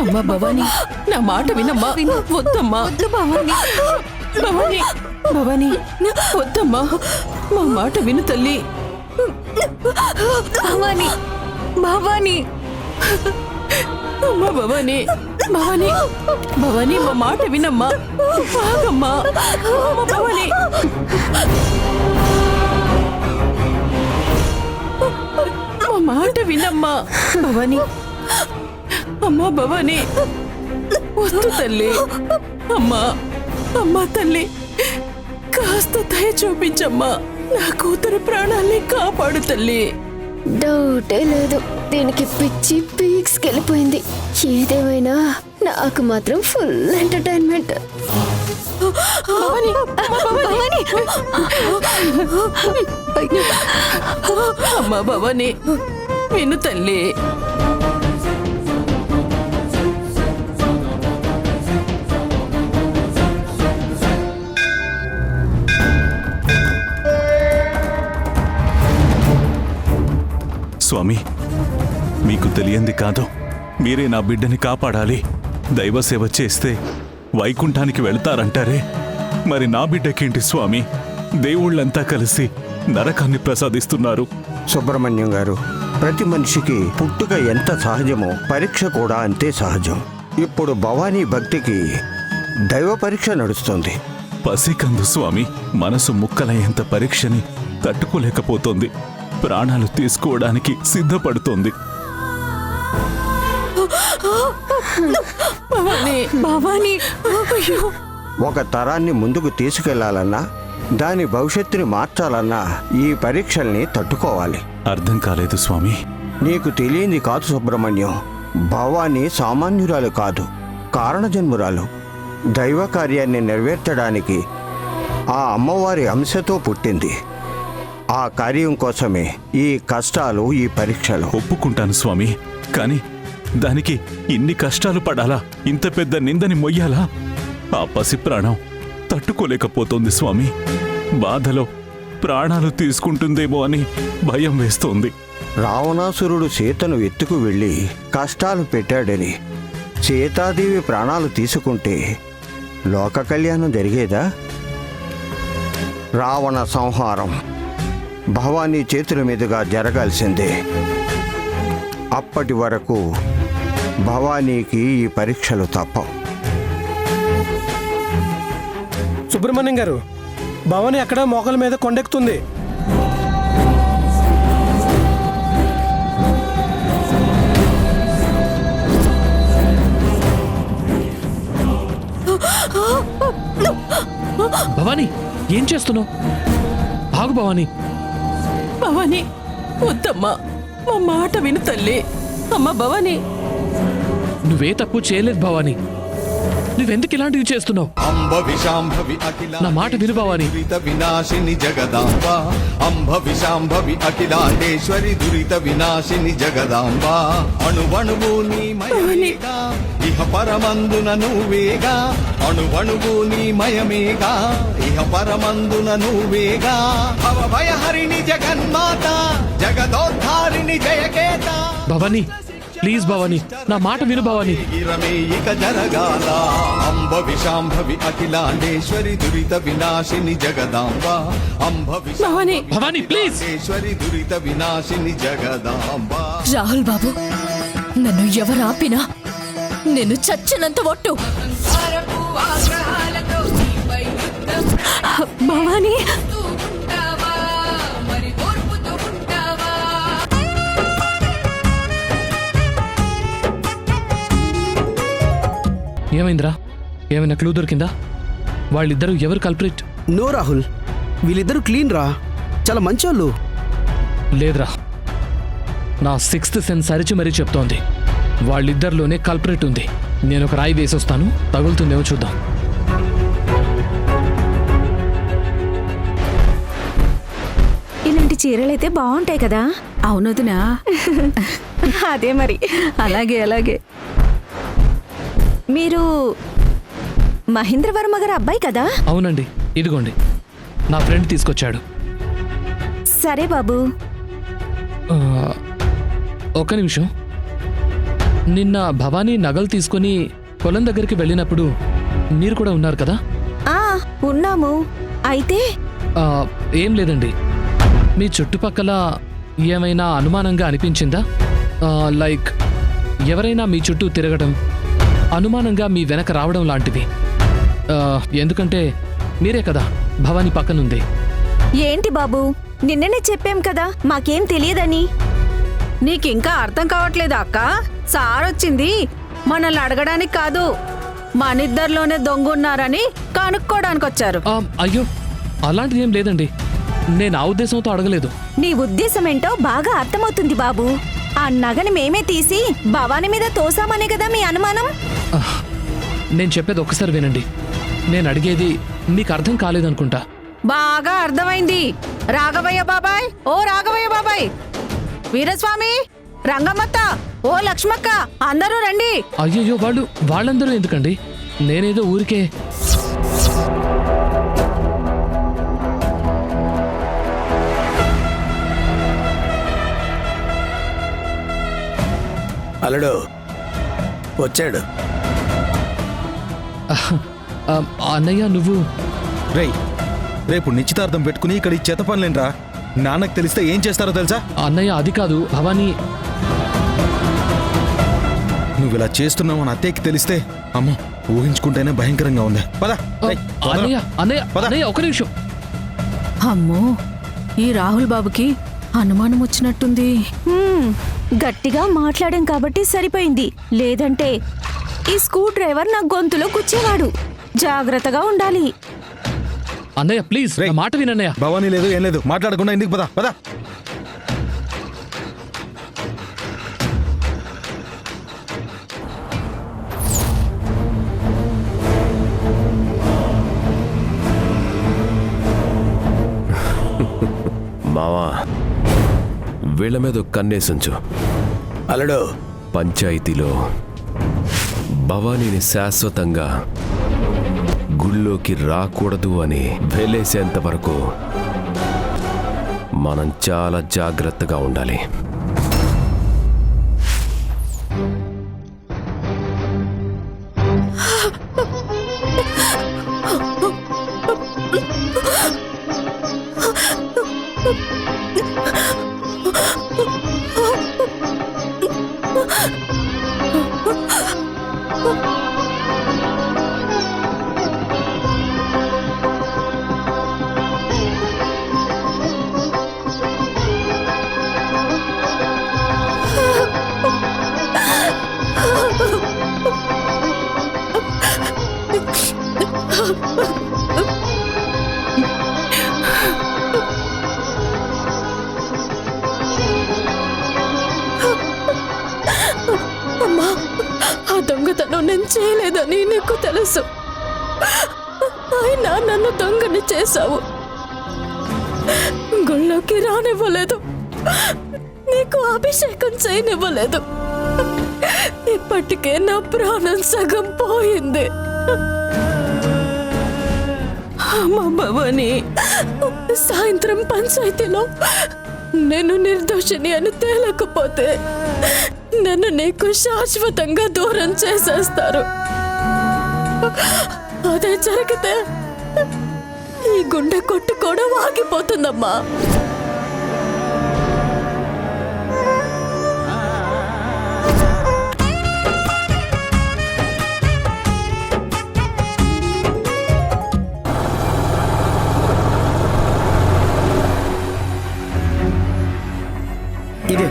అమ్మా భవానీ, నా మాట వినమ్మా. వద్దమ్మా. భవానీ, భవానీ, భవానీ, వద్దమ్మా. మా మాట విను తల్లి. భవానీ, భవానీ, అమ్మా భవానీ, భవానీ, భవానీ, మా మాట వినమ్మా. ఆగమ్మా. అమ్మా భవానీ, మా మాట వినమ్మా. భవానీ, అమ్మా భవానీ, వద్దు తల్లి. అమ్మా, అమ్మా తల్లి, కాస్త దయ చూపించమ్మా. నా కూతురు ప్రాణాల్ని కాపాడు తల్లి. డౌటే లేదు, దీనికి పిచ్చి పీక్స్కి వెళ్ళిపోయింది. ఏదేమైనా నాకు మాత్రం ఫుల్ ఎంటర్టైన్మెంట్. భవానీ, భవానీ, అమ్మా భవానీ, విను తల్లి. స్వామి, మీకు తెలియంది కాదు, మీరే నా బిడ్డని కాపాడాలి. దైవ సేవ చేస్తే వైకుంఠానికి వెళ్తారంటారే, మరి నా బిడ్డకేంటి స్వామి? దేవుళ్ళంతా కలిసి నరకాన్ని ప్రసాదిస్తున్నారు. సుబ్రహ్మణ్యం గారు, ప్రతి మనిషికి పుట్టుక ఎంత సహజమో పరీక్ష కూడా అంతే సహజం. ఇప్పుడు భవానీ భక్తికి దైవ పరీక్ష నడుస్తుంది. పసికందు స్వామి, మనసు ముక్కలయ్యేంత పరీక్షని తట్టుకోలేకపోతోంది. ప్రాణాలు తీసుకోవడానికి సిద్ధపడుతోంది. భవానీ, భవానీ, అయ్యో. ఒక తరాన్ని ముందుకు తీసుకెళ్లాలన్నా, దాని భవిష్యత్తుని మార్చాలన్నా ఈ పరీక్షల్ని తట్టుకోవాలి. అర్థం కాలేదు స్వామి. నీకు తెలియంది కాదు సుబ్రహ్మణ్యం, భవానీ సామాన్యురాలు కాదు, కారణజన్మురాలు. దైవ కార్యాన్ని నెరవేర్చడానికి ఆ అమ్మవారి అంశతో పుట్టింది. ఆ కార్యం కోసమే ఈ కష్టాలు, ఈ పరీక్షలు. ఒప్పుకుంటాను స్వామి, కానీ దానికి ఇన్ని కష్టాలు పడాలా? ఇంత పెద్ద నిందని మొయ్యాలా? ఆ పసి ప్రాణం తట్టుకోలేకపోతోంది స్వామి. బాధలో ప్రాణాలు తీసుకుంటుందేమో అని భయం వేస్తోంది. రావణాసురుడు సీతను ఎత్తుకు వెళ్ళి కష్టాలు పెట్టాడని సీతాదేవి ప్రాణాలు తీసుకుంటే లోక కళ్యాణం జరిగేదా? రావణ సంహారం భవానీ చేతుల మీదుగా జరగాల్సిందే. అప్పటి వరకు భవానీకి ఈ పరీక్షలు తప్పవు. సుబ్రహ్మణ్యం గారు, భవానీ అక్కడ మోకాల మీద కొండెక్కుతుంది. భవానీ, ఏం చేస్తున్నావు? ఆగు భవానీ. భవానీ, వద్దమ్మా. మా మాట విను తల్లి. అమ్మా భవానీ, నువ్వే తప్పు చేయలేదు భవానీ. నువ్వెందుకు ఇలాంటివి చేస్తున్నావు? నా మాట విను భవానీ. వినాశిని జగదాంబ, అంబ విశాంభవి అఖిలాండేశ్వరి దురిత వినాశిని జగదాంబ. అణువణువు నీ మయమేగా, ఇహ పరమందున నువ్వేగా. అణువణువు నీ మయమేగా, ఇహ పరమందున నువ్వేగా. భవభయహరిణి జగన్మాత, జగదోద్ధారిణి జయకేత. భవానీ, ప్లీజ్ భవానీ, నా మాట విను భవానీ. ఇక జరగాల అంబ విశాంభవి అఖిలాండేశ్వరి దురిత వినాశిని జగదాంబ. అంబ భవానీ, భవానీ ప్లీజ్. విశాంభవి దురిత వినాశిని జగదాంబ. రాహుల్ బాబు, నన్ను ఎవరు ఆపినా నేను చచ్చినంత ఒట్టు. భవానీ, ఏమైందిరా? ఏమైనా క్లూ దొరికిందా? వాళ్ళిద్దరూ ఎవరు కల్ప్రిట్? నో రాహుల్, వీళ్ళిద్దరూ క్లీన్ రా, చాలా మంచోళ్ళు. లేదురా, నా సిక్స్త్ సెన్స్ అరిచి మరీ చెప్తోంది వాళ్ళిద్దరిలోనే కల్ప్రిట్ ఉంది. నేను ఒక రాయి వేసొస్తాను, తగులుతుందేమో చూద్దాం. ఇలాంటి చీరలైతే బాగుంటాయి కదా? అవునదునా? అదే మరి. అలాగే అలాగే. మీరు మహేంద్రవర్మ గారి అబ్బాయి కదా? అవునండి, ఇదిగోండి నా ఫ్రెండ్ తీసుకొచ్చాడు. సరే బాబు. ఒక్క నిమిషం. నిన్న భవానీ నగలు తీసుకుని పొలం దగ్గరికి వెళ్ళినప్పుడు మీరు కూడా ఉన్నారు కదా? ఆ ఉన్నాము. అయితే ఆ, ఏం లేదండి. మీ చుట్టుపక్కల ఏమైనా అనుమానంగా అనిపించిందా? లైక్ ఎవరైనా మీ చుట్టూ తిరగడం, అనుమానంగా మీ వెనక రావడం లాంటివి. ఎందుకంటే మీరే కదా భవానీ పక్కనుంది. ఏంటి బాబు, నిన్ననే చెప్పాం కదా మాకేం తెలియదని. నీకింకా అర్థం కావట్లేదా అక్క? సారొచ్చింది మనల్ని అడగడానికి కాదు, మనిద్దరిలోనే దొంగున్నారని కనుక్కోడానికి వచ్చారు. అయ్యో, అలాంటిది ఏం లేదండి. నేను ఆ ఉద్దేశంతో అడగలేదు. నీ ఉద్దేశమేంటో బాగా అర్థమవుతుంది బాబు. ఆ నగని మేమే తీసి భవానీ మీద తోసామనే కదా మీ అనుమానం. నేను చెప్పేది ఒక్కసారి వినండి. నేను అడిగేది మీకు అర్థం కాలేదనుకుంటా. బాగా అర్థమైంది. రాఘవయ్య బాబాయ్, ఓ రాఘవయ్య బాబాయ్, వీరస్వామి, రంగమ్మత్త, ఓ లక్ష్మక్క, అందరూ రండి. అయ్యయ్యో, వాళ్ళందరూ ఎందుకండి? నేనేదో ఊరికే. అల్లుడు వచ్చాడు. అన్నయ్య, నువ్వు రేపు నిశ్చితార్థం పెట్టుకుని ఇక్కడ ఈ చెత్త పనులేంట్రా? నాన్నకు తెలిస్తే ఏం చేస్తారో తెలుసా? అన్నయ్య, అది కాదు. భవానీ, నువ్వు ఇలా చేస్తున్నావు అని అత్తయ్యకి తెలిస్తే అమ్మో, ఊహించుకుంటేనే భయంకరంగా ఉంది. పద. అన్నయ్య అన్నయ్య అన్నయ్య, ఒక నిమిషం. అమ్మో, ఈ రాహుల్ బాబుకి అనుమానం వచ్చినట్టుంది. గట్టిగా మాట్లాడాం కాబట్టి సరిపోయింది. లేదంటే ఈ స్క్రూ డ్రైవర్ నా గొంతులో కూర్చేవాడు. జాగ్రత్తగా ఉండాలి. అన్నయ్య ప్లీజ్, నా మాట వినన్నయ్య. భవానీ లేదు, ఏం లేదు, మాట్లాడకుండా ఇంటికి పద. పద. మావా, వీళ్ళ మీద కన్నేసుంచు. అల్లుడు, పంచాయతీలో భవానీని శాశ్వతంగా గుళ్ళోకి రాకూడదు అని వెలేసేంత వరకు మనం చాలా జాగ్రత్తగా ఉండాలి. అమ్మా, ఆ దొంగతనం నేను చేయలేదని నీకు తెలుసు. అయినా నన్ను దొంగని చేశావు. గుళ్ళోకి రానివ్వలేదు, నీకు అభిషేకం చేయనివ్వలేదు. ఇప్పటికే నా ప్రాణం సగం పోయింది. అమ్మా భవానీ, సాయంత్రం పంచాయతీలో నేను నిర్దోషిని అని తేలకపోతే నన్ను నీకు శాశ్వతంగా దూరం చేసేస్తారు. అదే జరిగితే ఈ గుండె కొట్టు కూడా ఆగిపోతుందమ్మా. ఇదే.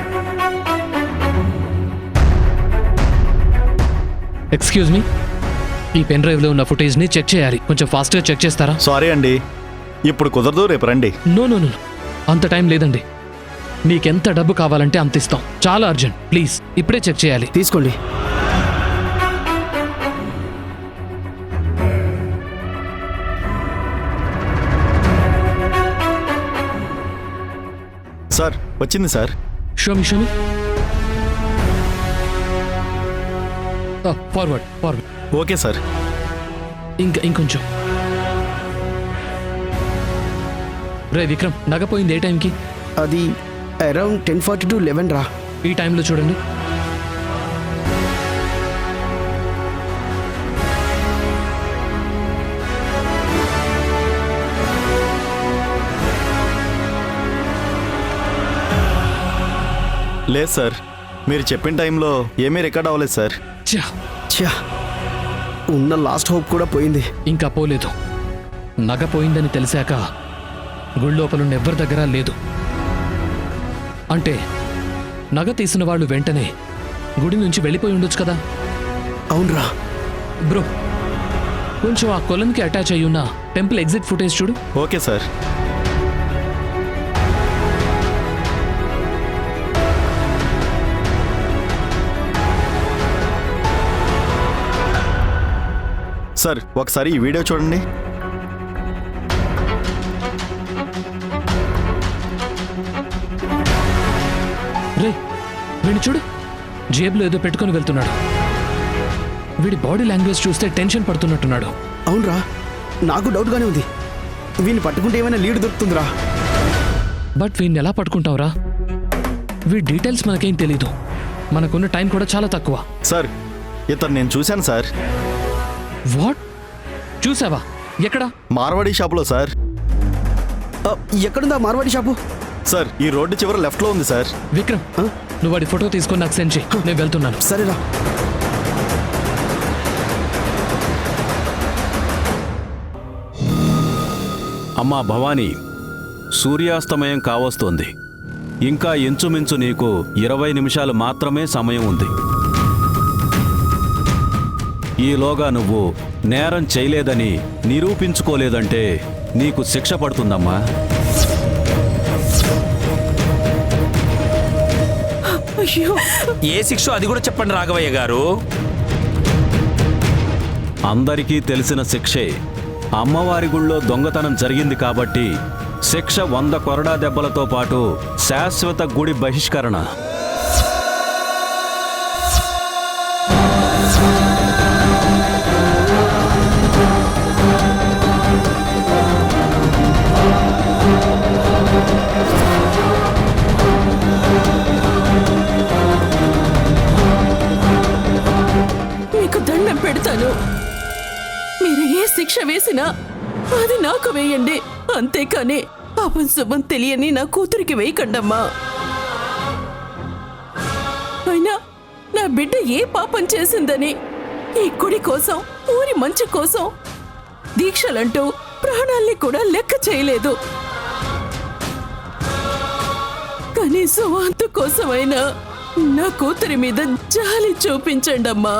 ఎక్స్క్యూజ్ మీ, ఈ పెన్ డ్రైవ్ లో ఉన్న ఫుటేజ్ ని చెక్ చేయాలి. కొంచెం ఫాస్ట్ గా చెక్ చేస్తారా? సారీ అండి, ఇప్పుడు కుదరదు, రేపు రండి. నో నో నో, అంత టైం లేదండి. మీకెంత డబ్బు కావాలంటే అంత ఇస్తాం. చాలా అర్జెంట్, ప్లీజ్ ఇప్పుడే చెక్ చేయాలి. తీసుకోండి. సార్, వచ్చింది sir. Xiaomi Xiaomi, forward forward. Okay sir. ఇంకొంచెం. రే విక్రమ్, నగపోయింది ఏ టైంకి? అది అరౌండ్ 10:40 to 11 రా. ఈ టైంలో చూడండి. లేదు సార్, మీరు చెప్పిన టైంలో ఏమీ రికార్డ్ అవ్వలేదు సార్. ఛా, ఉన్న లాస్ట్ హోప్ కూడా పోయింది. ఇంకా పోలేదు. నగ పోయిందని తెలిసాక గుళ్ళోపలున్న ఎవ్వరి దగ్గర లేదు. అంటే నగ తీసిన వాళ్ళు వెంటనే గుడి నుంచి వెళ్ళిపోయి ఉండొచ్చు కదా. అవునరా బ్రో, కొంచెం ఆ కొలన్కి అటాచ్ అయ్యి ఉన్న టెంపుల్ ఎగ్జిట్ ఫుటేజ్ చూడు. Okay sir. సార్ ఒకసారి ఈ వీడియో చూడండి. రే, వీడిని చూడు, జేబులో ఏదో పెట్టుకొని వెళ్తున్నాడు. వీడి బాడీ లాంగ్వేజ్ చూస్తే టెన్షన్ పడుతున్నట్టున్నాడు. అవునరా, నాకు డౌట్గానే ఉంది. వీడిని పట్టుకుంటే ఏమైనా లీడ్ దొరుకుతుందిరా. బట్ వీడిని ఎలా పట్టుకుంటావురా? వీడి డీటెయిల్స్ మనకేం తెలీదు. మనకున్న టైం కూడా చాలా తక్కువ. సార్ ఇతను నేను చూశాను సార్. వాట్? చూసావా? ఎక్కడ? మార్వాడి షాపులో సార్. ఎక్కడుందా మార్వాడి షాపు? సార్ ఈ రోడ్డు చివర లెఫ్ట్లో ఉంది సార్. విక్రమ్, నువ్వు వాడి ఫోటో తీసుకొని నాకు సెండ్ చేయి. నేను వెళ్తున్నాను. సరేరా. అమ్మా భవానీ, సూర్యాస్తమయం కావస్తోంది. ఇంకా ఇంచుమించు నీకు 20 నిమిషాలు మాత్రమే సమయం ఉంది. ఈలోగా నువ్వు నేరం చేయలేదని నిరూపించుకోలేదంటే నీకు శిక్ష పడుతుందమ్మా. అయ్యో, ఏ శిక్ష అది కూడా చెప్పండి రాఘవయ్య గారు. అందరికీ తెలిసిన శిక్షే. అమ్మవారి గుళ్ళో దొంగతనం జరిగింది కాబట్టి శిక్ష 100 కొరడా దెబ్బలతో పాటు శాశ్వత గుడి బహిష్కరణ. మీకు దండం పెడతాను. మీరు ఏ శిక్ష వేసినా అది నాకు వేయండి. అంతేకాని పాపం శుభం తెలియని నా కూతురికి వేయకండమ్మా. అయినా నా బిడ్డ ఏ పాపం చేసిందని ఈ గుడి కోసం, ఊరి మంచి కోసం దీక్షలంటూ ప్రాణాల్ని కూడా లెక్క చేయలేదు. కనీసం అందుకోసమైనా నా కూతురి మీద జాలి చూపించండమ్మా.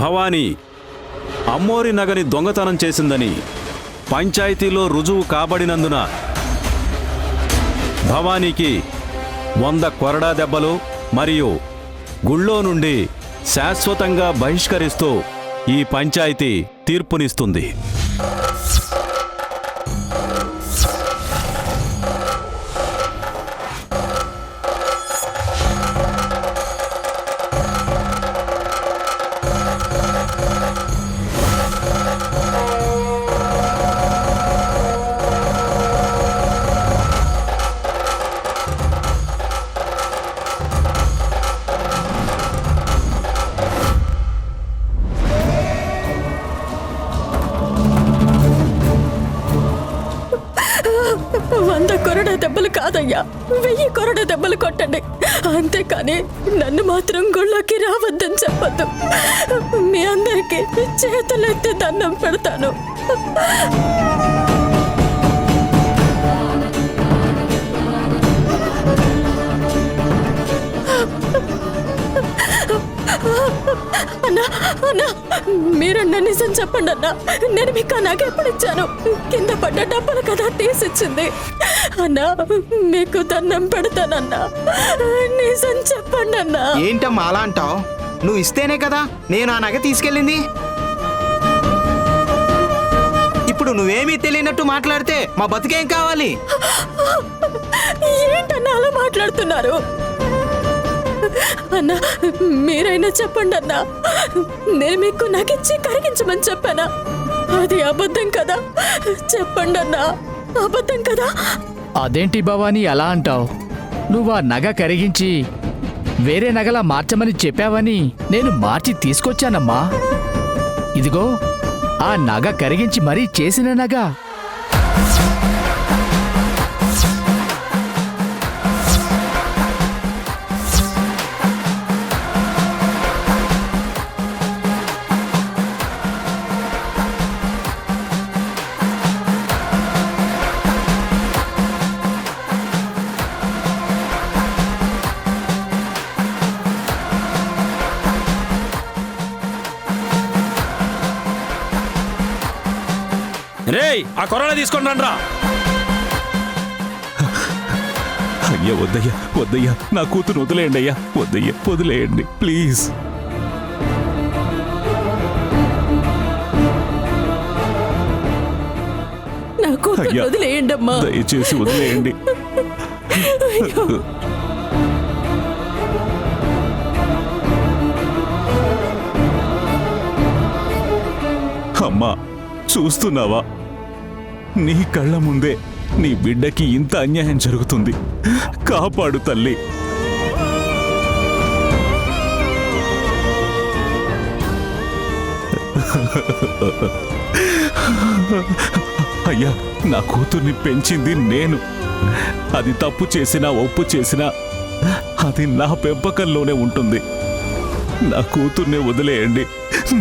భవానీ అమ్మోరి నగని దొంగతనం చేసిందని పంచాయతీలో రుజువు కాబడినందున భవానీకి 100 కొరడా దెబ్బలు మరియు గుళ్ళో నుండి శాశ్వతంగా బహిష్కరిస్తూ ఈ పంచాయతీ తీర్పునిస్తుంది. కొరడా దెబ్బలు కాదయ్యా, 1000 కొరడా దెబ్బలు కొట్టండి. అంతేకాని నన్ను మాత్రం గుళ్ళోకి రావద్దని చెప్పద్దు. మీ అందరికీ చేతులెత్తి దండం పెడతాను. అన్నా అన్నా, మీరన్నా నిజం చెప్పండి అన్నా. నేను మీకు ఆ నగ ఎప్పుడు ఇచ్చాను? కింద పడ్డ డబ్బులు కదా తీసిచ్చింది. అన్నా మీకు దండం పెడతానన్నా, నిజం చెప్పండి అన్నా. ఏంటమ్మా అలా అంటావు? నువ్వు ఇస్తేనే కదా నేను ఆ నగ తీసుకెళ్ళింది. ఇప్పుడు నువ్వేమీ తెలియనట్టు మాట్లాడితే మా బతుకేం కావాలి? ఏంటన్నా అలా మాట్లాడుతున్నారు? అన్నా మీరైనా చెప్పండి అన్నా, నేను మీకు నగిచ్చి కరిగించమని చెప్పానా? అది అబద్ధం కదా, చెప్పండి అన్నా, అబద్ధం కదా. అదేంటి భవానీ అలా అంటావు? నువ్వు ఆ నగ కరిగించి వేరే నగలా మార్చమని చెప్పావని నేను మార్చి తీసుకొచ్చానమ్మా. ఇదిగో ఆ నగ కరిగించి మరీ చేసిన నగ. రేయ్ ఆ కొరణ తీసుకొని రండ్రా. అయ్యా వద్దయ్యా, వద్దయ్యా, నా కూతురు వదిలేయండి అయ్యా, వద్దయ్యా, వదిలేయండి ప్లీజ్. నా కూతురు అయ్యా, వదిలేయండి అమ్మా. దయచేసి వదిలేయండి. అయ్యో. అమ్మా చూస్తున్నావా, నీ కళ్ళ ముందే నీ బిడ్డకి ఇంత అన్యాయం జరుగుతుంది. కాపాడు తల్లి. అయ్యా, నా కూతుర్ని పెంచింది నేను. అది తప్పు చేసినా ఒప్పు చేసినా అది నా పెంపకంలోనే ఉంటుంది. నా కూతుర్నే వదిలేయండి,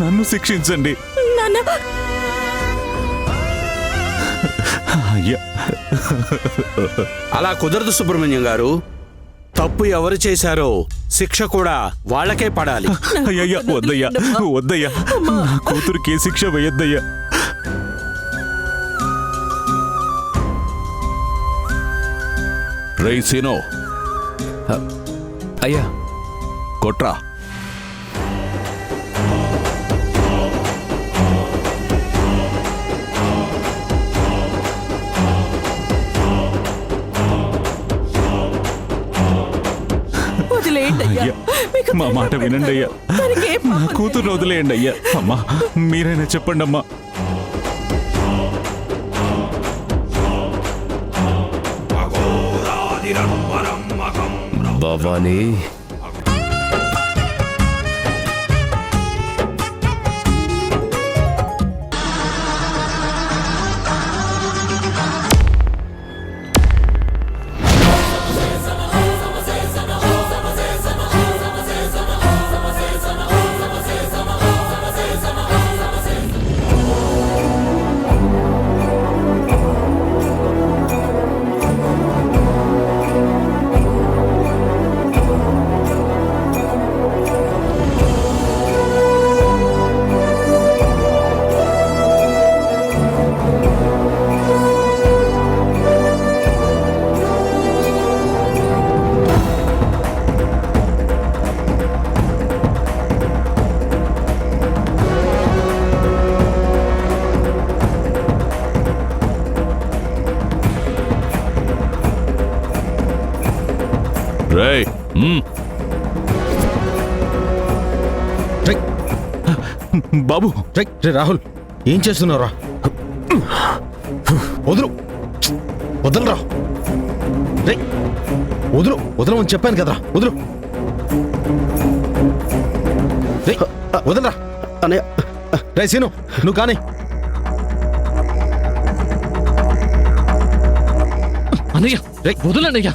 నన్ను శిక్షించండి. నాన్న అయ్యా, అలా కుదరదు సుబ్రహ్మణ్యం గారు. తప్పు ఎవరు చేశారో శిక్ష కూడా వాళ్ళకే పడాలి. అయ్యయ్యా, వద్దయ్యా, వద్దయ్యా, నా కూతురికి ఏ శిక్ష వేయొద్దయ్యా. రేయ్ సీనో, అయ్యా కొట్రా. వదిలేయండి అయ్యా. అయ్యా, మీకు మా మాట వినండి అయ్యా. దానికి ఏం నా పాపం కూతురు వదిలేయండి అయ్యా. అమ్మా మీరైనా చెప్పండి అమ్మా. భవానీ, రేయ్, రేయ్, బాబు, రేయ్, రే రాహుల్, ఏం చేస్తున్నావురా? వదులు, వదలరా. రేయ్, వదలమని చెప్పాను కదరా, వదులు. రేయ్, వదలరా. అన్నయ్య, రే సీను, నువ్వు కానీ. అన్నయ్య వదులన్నయ్య.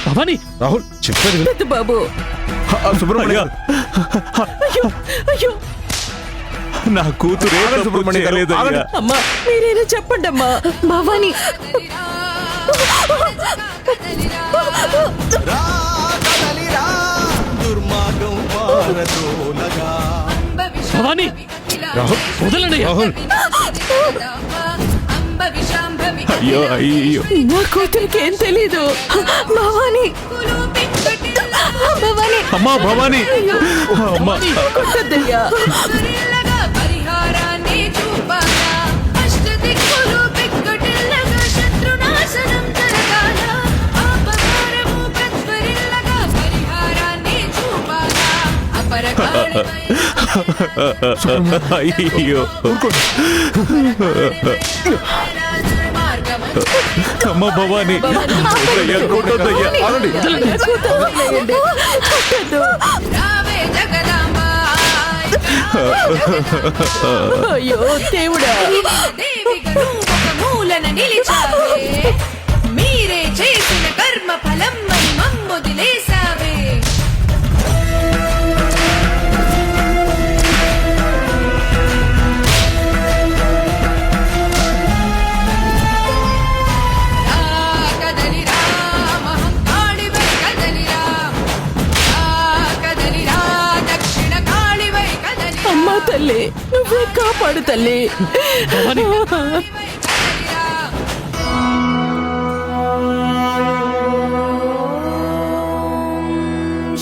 భవానీ, రాహుల్ చెప్పేది విను. పెద్ద బాబు. సుబ్రహ్మణ్య, అయ్యో అయ్యో. నా కూతురు సుబ్రహ్మణ్య లేదయ్యా. అమ్మా మీరైనా చెప్పండి అమ్మా. భవాని దుర్మార్గం పారదోలగా. భవానీ, రాహుల్, వదలన్నయ్య. రాహుల్, అయ్యో అయ్యో, నా కూతురికి ఏం తెలీదు. భవాని భవాని. అమ్మా భవానీ, అమ్మా కొట్టద్దయ్యా. అయ్యో, అమ్మ భవానీ, కొట్టొద్దయ్యా, కొట్టొద్దయ్యా. కూతురు వదిలేయండి. కొట్టొద్దు. అయ్యో దేవుడా, దేవిగను ఒక మూలన నిలిచావే, మీరే చేసిన కర్మ ఫలం అని మమ్మొదిలేసావే. కదలిరా మహంకాళివై కదలిరా, కదలిరా దక్షిణ కాళివై కదలిరా. అమ్మా తల్లి, నువ్వే కాపాడు తల్లి. భవాని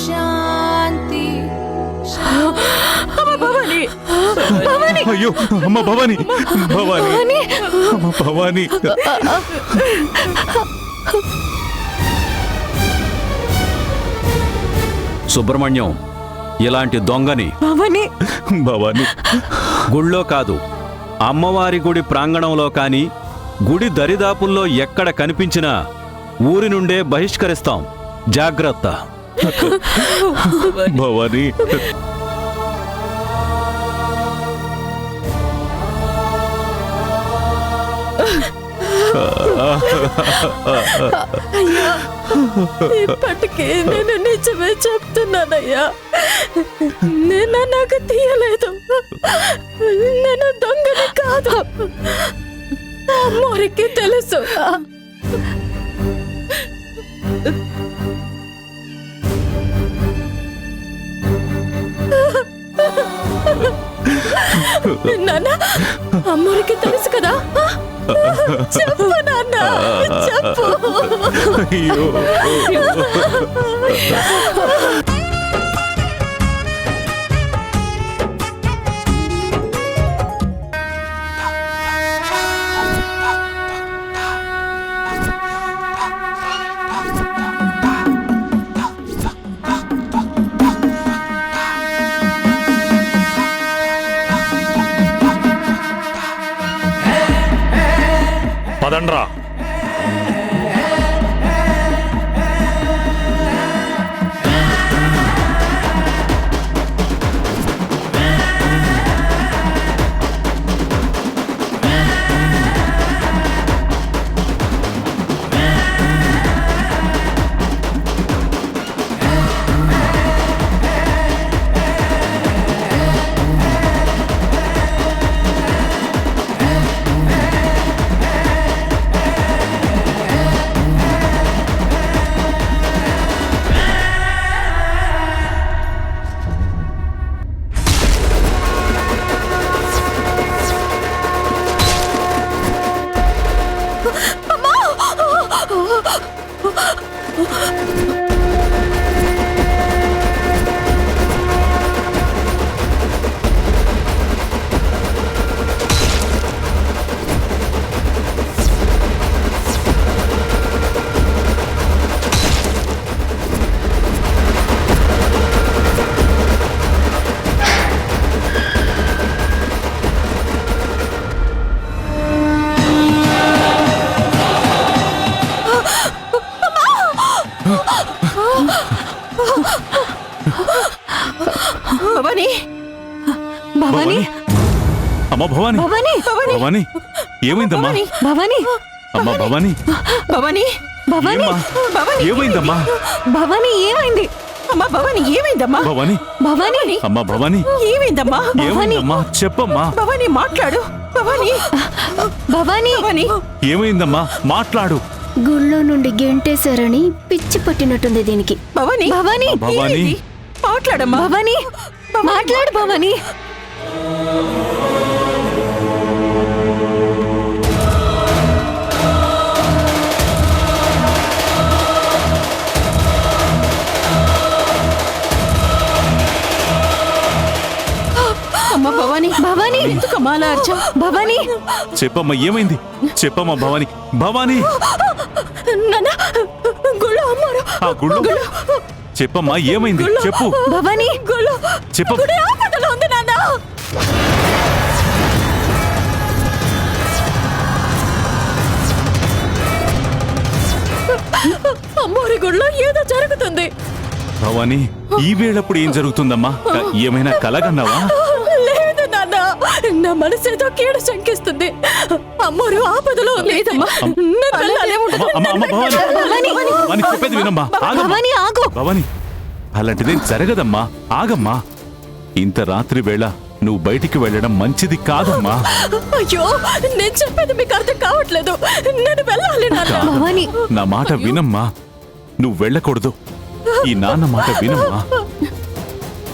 శాంతి. అమ్మ భవాని, అయ్యో అమ్మ భవాని, భవాని, అమ్మ భవాని. సుబ్రహ్మణ్యం, ఇలాంటి దొంగని భవాని, భవాని, గుళ్ళో కాదు, అమ్మవారి గుడి ప్రాంగణంలో కాని, గుడి దరిదాపుల్లో ఎక్కడ కనిపించినా ఊరి నుండే బహిష్కరిస్తాం. జాగ్రత్త. భవాని. అయ్యా, ఇప్పటికే నేను నిజమే చెప్తున్నానయ్యా. నేను నాకు తీయలేదు, నేను దొంగని కాదు. అమ్మోరికి తెలుసు. నాన్న, అమ్మోరికి తెలుసు కదా. చెప్పు నాన్న, చెప్పు. అయ్యో పదండ్రా. భవాని, భవాని, అమ్మ భవాని, భవాని, భవాని, ఏమైందమ్మా? భవాని, అమ్మ భవాని, భవాని, భవాని, ఏమ్మా? భవాని, ఏమైందమ్మా? భవాని ఏమైంది? అమ్మా భవాని ఏమైందమ్మా? భవాని, భవాని, అమ్మ భవాని, ఏమైందమ్మా? ఏమైందమ్మా? చెప్పమ్మా. భవాని మాట్లాడు. భవాని, భవాని, భవాని, ఏమైందమ్మా? మాట్లాడు. గుళ్ళో నుండి గెంటేశారని పిచ్చి పట్టినట్టుంది దీనికి. భవాని, భవాని, భవాని. ఏమైంది? మాట్లాడమ్మా. భవాని, మాట్లాడు భవాని. అమ్మ భవాని, భవాని, ఎందుకమ్మా అలా అరిచావ్? భవాని, చెప్పమ్మా, ఏమైంది? చెప్పమ్మా భవాని, భవాని. నాన్న, గుళ్ళో అమ్మారు. ఆ గుళ్ళు చెప్పమ్మా, ఏమైంది? చెప్పు. భవాని, గుళ్ళో చెప్పు. గుడి ఆపదలో ఉంది నాన్న. అమ్మోరి గుళ్ళో ఏదో జరుగుతుంది. భవాని, ఈ వేళప్పుడు ఏం జరుగుతుందమ్మా? ఏమైనా కలగన్నావా? నా మనసేదో కీడు శంకిస్తుంది. అమ్మోరు ఆపదలో లేదమ్మా. నేను వెళ్ళాలి. భవాని చెప్పేది వినమ్మా. భవానీ ఆగు. భవాని అలాంటిదేం జరగదమ్మా. ఆగమ్మా. ఇంత రాత్రి వేళ నువ్వు బయటికి వెళ్ళడం మంచిది కాదమ్మా. అయ్యో, నేను చెప్పేది మీకు అర్థం కావట్లేదు. నేను వెళ్ళాలి నాన్న. భవానీ నా మాట వినమ్మా. నువ్వు వెళ్ళకూడదు. ఈ నాన్న మాట వినమ్మా.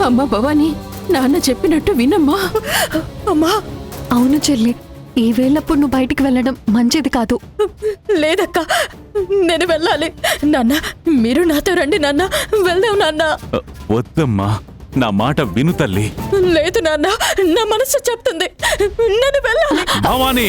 అమ్మా భవానీ, నాన్న చెప్పినట్టు వినమ్మా. అమ్మా. అవును చెల్లి, ఈ వేళప్పుడు నువ్వు బయటికి వెళ్ళడం మంచిది కాదు. లేదక్క, నేను వెళ్ళాలి. నాన్న, మీరు నాతో రండి నాన్న. వెళ్దాం నాన్న. వద్దమ్మా, నా మాట విను తల్లి. లేదు నాన్న, నా మనసు చెప్తుంది. నేను వెళ్ళాలి. భవానీ